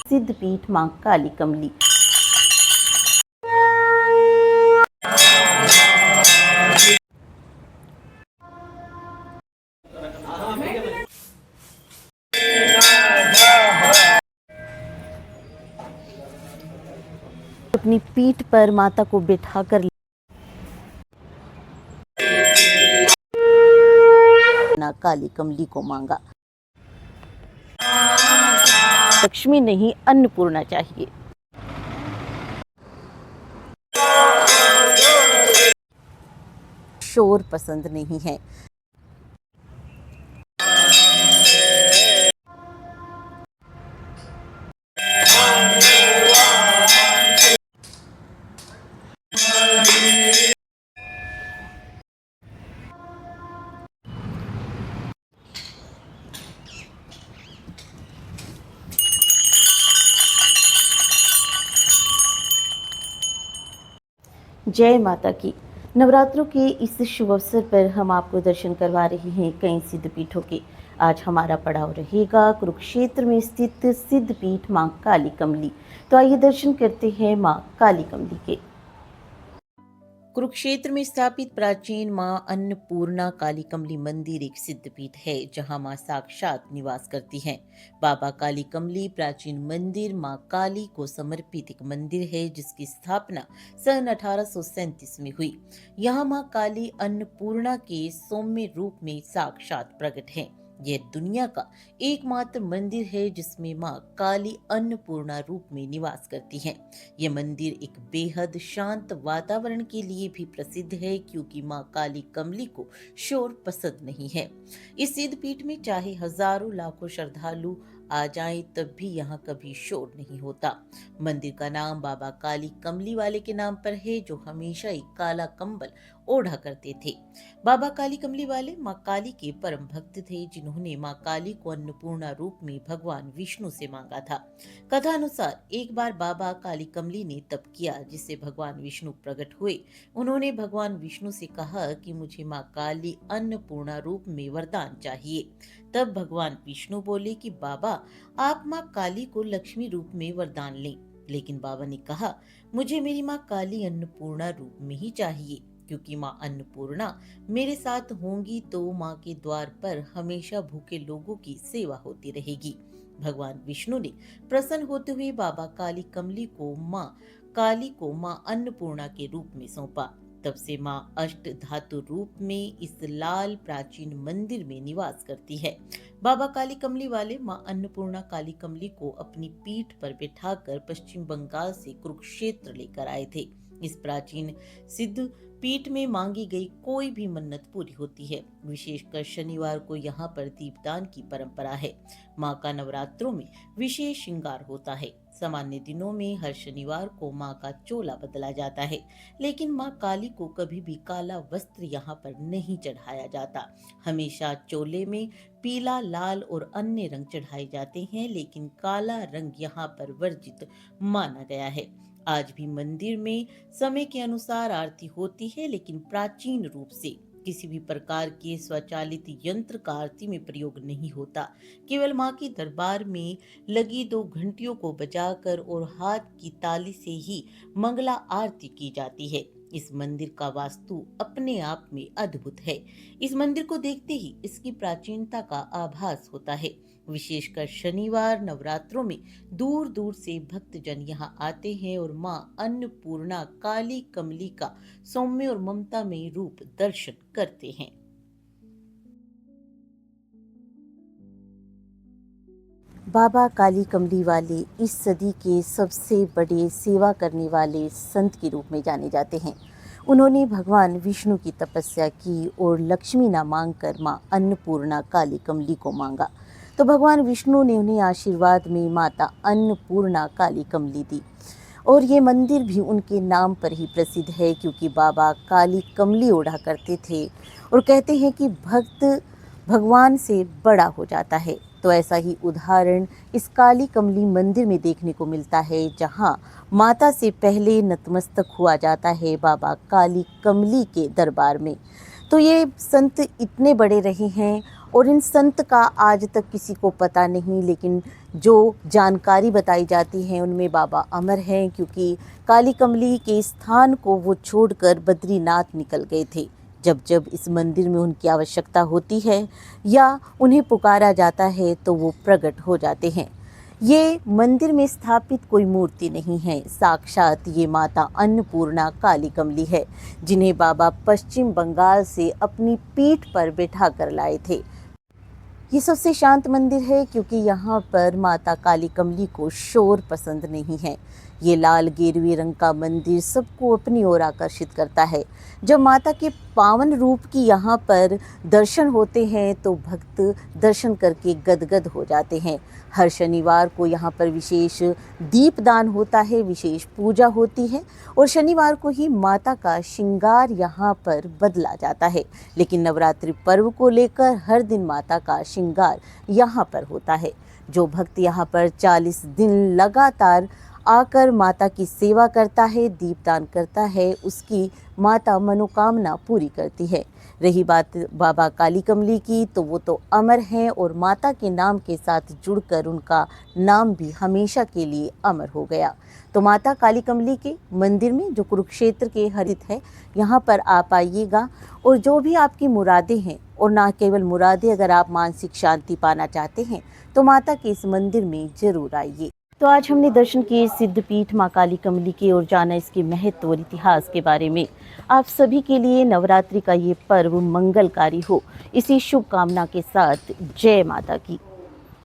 सिद्धपीठ मां काली कमली। अपनी पीठ पर माता को बिठाकर काली कमली को मांगा। लक्ष्मी नहीं, अन्नपूर्णा चाहिए। शोर पसंद नहीं है। जय माता की। नवरात्रों के इस शुभ अवसर पर हम आपको दर्शन करवा रहे हैं कई सिद्धपीठों के। आज हमारा पड़ाव रहेगा कुरुक्षेत्र में स्थित सिद्धपीठ मां काली कमली। तो आइए दर्शन करते हैं मां काली कमली के। कुरुक्षेत्र में स्थापित प्राचीन मां अन्नपूर्णा काली कमली मंदिर एक सिद्धपीठ है जहां मां साक्षात निवास करती हैं। बाबा काली कमली प्राचीन मंदिर मां काली को समर्पित एक मंदिर है जिसकी स्थापना सन 1837 में हुई। यहां मां काली अन्नपूर्णा के सौम्य रूप में साक्षात प्रकट हैं। यह दुनिया का एकमात्र मंदिर है जिसमें मां काली अन्नपूर्णा रूप में निवास करती हैं। यह मंदिर एक बेहद शांत वातावरण के लिए भी प्रसिद्ध है क्योंकि मां काली कमली को शोर पसंद नहीं है। इस सिद्धपीठ में चाहे हजारों लाखों श्रद्धालु आ जाएं तब भी यहाँ कभी शोर नहीं होता। मंदिर का नाम बाबा काली कमली वाले के नाम पर है जो हमेशा एक काला कंबल ओढ़ा करते थे। बाबा काली कमली वाले मां काली के परम भक्त थे जिन्होंने मां काली को अन्नपूर्णा रूप में भगवान विष्णु से मांगा था। कथा अनुसार एक बार बाबा काली कमली ने तप किया जिससे भगवान विष्णु प्रकट हुए। उन्होंने भगवान विष्णु से कहा कि मुझे मां काली अन्नपूर्णा रूप में वरदान चाहिए। तब भगवान विष्णु बोले कि बाबा आप मां काली को लक्ष्मी रूप में वरदान लें। लेकिन बाबा ने कहा मुझे मेरी मां काली अन्नपूर्णा रूप में ही चाहिए क्योंकि मां अन्नपूर्णा मेरे साथ होंगी तो मां के द्वार पर हमेशा भूखे लोगों की सेवा होती रहेगी। भगवान विष्णु ने प्रसन्न होते हुए बाबा काली कमली को मां अन्नपूर्णा के रूप में सौंपा। तब से मां अष्ट धातु रूप में इस लाल प्राचीन मंदिर में निवास करती है। बाबा काली कमली वाले मां अन्नपूर्णा काली कमली को अपनी पीठ पर बिठाकर पश्चिम बंगाल से कुरुक्षेत्र लेकर आए थे। इस प्राचीन सिद्ध पीठ में मांगी गई कोई भी मन्नत पूरी होती है। विशेषकर शनिवार को यहाँ पर दीपदान की परंपरा है। मां का नवरात्रों में विशेष श्रृंगार होता है। सामान्य दिनों में हर शनिवार को मां का चोला बदला जाता है, लेकिन मां काली को कभी भी काला वस्त्र यहाँ पर नहीं चढ़ाया जाता। हमेशा चोले में पीला, लाल और अन्य रंग चढ़ाए जाते हैं, लेकिन काला रंग यहाँ पर वर्जित माना गया है। आज भी मंदिर में समय के अनुसार आरती होती है, लेकिन प्राचीन रूप से किसी भी प्रकार के स्वचालित यंत्र का आरती में प्रयोग नहीं होता। केवल मां की दरबार में लगी 2 घंटियों को बजाकर और हाथ की ताली से ही मंगला आरती की जाती है। इस मंदिर का वास्तु अपने आप में अद्भुत है। इस मंदिर को देखते ही इसकी प्राचीनता का आभास होता है। विशेषकर शनिवार नवरात्रों में दूर दूर से भक्तजन यहाँ आते हैं और मां अन्नपूर्णा काली कमली का सौम्य और ममता में रूप दर्शन करते हैं। बाबा काली कमली वाले इस सदी के सबसे बड़े सेवा करने वाले संत के रूप में जाने जाते हैं। उन्होंने भगवान विष्णु की तपस्या की और लक्ष्मी ना मांगकर मां अन्नपूर्णा काली कमली को मांगा, तो भगवान विष्णु ने उन्हें आशीर्वाद में माता अन्नपूर्णा काली कमली दी। और ये मंदिर भी उनके नाम पर ही प्रसिद्ध है क्योंकि बाबा काली कमली ओढ़ा करते थे और कहते हैं कि भक्त भगवान से बड़ा हो जाता है। तो ऐसा ही उदाहरण इस काली कमली मंदिर में देखने को मिलता है जहां माता से पहले नतमस्तक हुआ जाता है बाबा काली कमली के दरबार में। तो ये संत इतने बड़े रहे हैं और इन संत का आज तक किसी को पता नहीं, लेकिन जो जानकारी बताई जाती है उनमें बाबा अमर हैं, क्योंकि काली कमली के स्थान को वो छोड़कर बद्रीनाथ निकल गए थे। जब जब इस मंदिर में उनकी आवश्यकता होती है या उन्हें पुकारा जाता है तो वो प्रकट हो जाते हैं। ये मंदिर में स्थापित कोई मूर्ति नहीं है, साक्षात ये माता अन्नपूर्णा काली कमली है, जिन्हें बाबा पश्चिम बंगाल से अपनी पीठ पर बैठा कर लाए थे। ये सबसे शांत मंदिर है, क्योंकि यहाँ पर माता काली कमली को शोर पसंद नहीं है। ये लाल गेरुए रंग का मंदिर सबको अपनी ओर आकर्षित करता है। जब माता के पावन रूप की यहाँ पर दर्शन होते हैं तो भक्त दर्शन करके गदगद हो जाते हैं। हर शनिवार को यहाँ पर विशेष दीपदान होता है, विशेष पूजा होती है और शनिवार को ही माता का श्रृंगार यहाँ पर बदला जाता है। लेकिन नवरात्रि पर्व को लेकर हर दिन माता का श्रृंगार यहाँ पर होता है। जो भक्त यहाँ पर 40 दिन लगातार आकर माता की सेवा करता है, दीपदान करता है, उसकी माता मनोकामना पूरी करती है। रही बात बाबा काली कमली की, तो वो तो अमर हैं और माता के नाम के साथ जुड़कर उनका नाम भी हमेशा के लिए अमर हो गया। तो माता काली कमली के मंदिर में, जो कुरुक्षेत्र के हरित है, यहाँ पर आप आइएगा और जो भी आपकी मुरादें हैं, और ना केवल मुरादें, अगर आप मानसिक शांति पाना चाहते हैं तो माता के इस मंदिर में ज़रूर आइए। तो आज हमने दर्शन किए सिद्धपीठ माँ काली कमली के और जाना इसके महत्व और इतिहास के बारे में। आप सभी के लिए नवरात्रि का ये पर्व मंगलकारी हो, इसी शुभ कामना के साथ जय माता की।